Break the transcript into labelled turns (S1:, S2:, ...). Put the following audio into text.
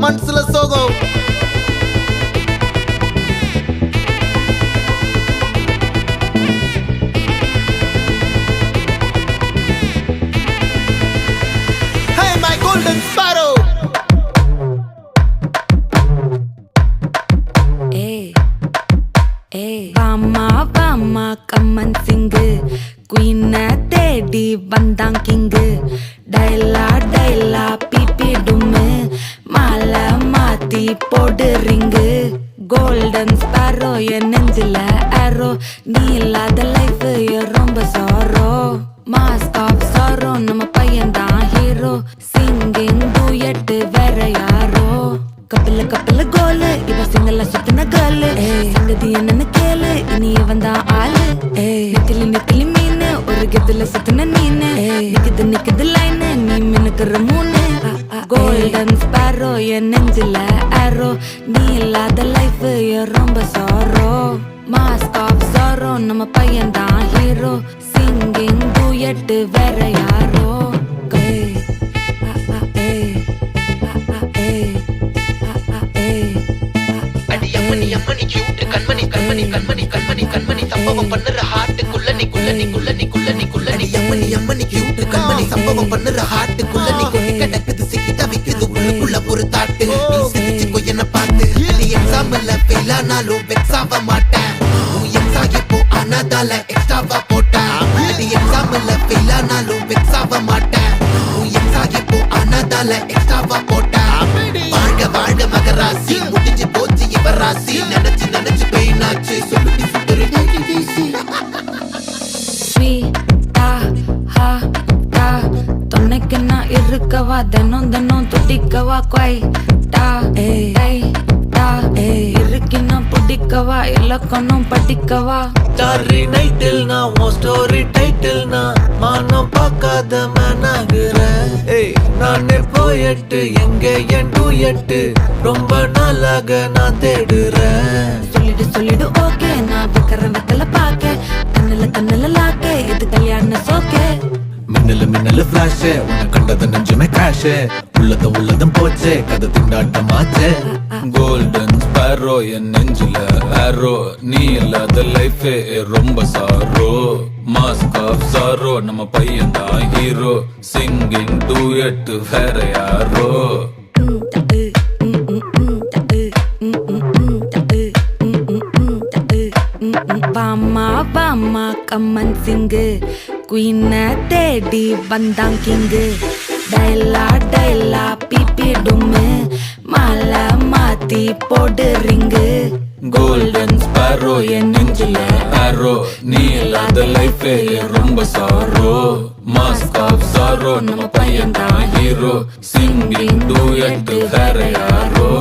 S1: மனசுல சோகம். Hey my golden sparrow.
S2: வாமா கம்மன் சிங்கு குயின தேடி வந்தான் கிங்கு டைலா பிபி டும்மு மாலை மாத்தி போடு ரிங்கு கோல்டன் ஸ்பாரோ என் நெஞ்சில ஆரோ நீ இல்லாத லைஃப் ரொம்ப சாரோ மாஸ்க் ஆஃப் சாரோ நம்ம பையன் தான் ஹீரோ சிங்கிங் டூயட் வேற யாரோ கப்பில கோலு இவ சிங்கல்ல சுத்தின கேர்ளு சங்கதி என்னன்னு கேளு இனி இவன் தான் ஆளு நெத்திலி மீனு ஒரு கெத்துல சுத்தின நீனு நிக்குது லைனு நீ மினுக்குற மூணு கோல்டன் ஸ்பாரோ என் நெஞ்சில ஆரோ நீ இல்லாத லைஃப் ரொம்ப சாரோ மாஸ்க் ஆஃப் சாரோ நம்ம பையன் தான் ஹீரோ சிங்கிங் டூயட் வேற யாரோ
S3: அம்மணி கியூட் கண்மணி சம்பவம் பண்ணுற ஹார்ட்டுக்குள்ள நீ அம்மணி கியூட் கண்மணி சம்பவம் பண்ணுற ஹார்ட்டுக்குள்ள நீ கொட்டி கிடக்குது சிக்கி தவிக்குது உள்ளுக்குள்ள ஒரு தாட்டு நீ சிரிச்சுக்கோ என்ன பார்த்து நீ எக்ஸாம்ல ஃபெயில் ஆனாலும் வெக்ஸ் ஆக மாட்டேன் உன் எக்ஸாம் இப்போ ஆனதால எக்ஸ்ட்ராவா போட்டேன் நீ எக்ஸாம்ல ஃபெயில் ஆனாலும் வெக்ஸ் ஆக மாட்டேன் உன் எக்ஸாம் இப்போ ஆனதால எக்ஸ்ட்ராவா போட்டேன் வாழ்க மகராசி முடிஞ்சு போச்சு இவராசி நினைச்சு பெயினாச்சு சொல்லுடி சுந்தரி
S2: தொன்னைக்கு நான் இருக்கவா தினம் துடிக்கவா இருக்கினா பிடிக்கவா இலக்கணம் படிக்கவா
S4: ஸ்டாரி நைட்டில் நான் உன் ஸ்டோரி டைட்டில் நான் மானம் பார்க்காத மேனாகிறேன் நானே போயட்டு எங்க என் டூயட்டு ரொம்ப நாளாக நான் தேடுறேன்
S2: சொல்லிடு ஓகே நான் வைக்கிற வெத்தல பாக்க கண்ணுல லாக்கே இது கல்யாண சோக்கே
S4: மின்னலு ஃபிளாஷ் உன்னை கண்டது நெஞ்சுமே கிராஷ் உள்ளதும் போச்சே கதை திண்டாட்டமாச்சே கோல்டன் ஸ்பாரோ என் நெஞ்சில ஆரோ நீ இல்லாத லைஃப் ரொம்ப சாரோ மாஸ்க் ஆஃப் சாரோ நம்ம பையன் தான் ஹீரோ சிங்கிங் டூயட் வேற யாரோ
S2: வாமா கம்மன் சிங்கு குயின தேடி வந்தான் கிங்கு டைலா பிபி டும்மு மாலை மாத்தி போடு ரிங்கு
S4: கோல்டன் ஸ்பாரோ என் நெஞ்சில ஆரோ நீ இல்லாத லைஃப் ரொம்ப சாரோ மாஸ்க் ஆஃப் சாரோ நம்ம பையன் தான் ஹீரோ சிங்கிங் டூயட் வேற யாரோ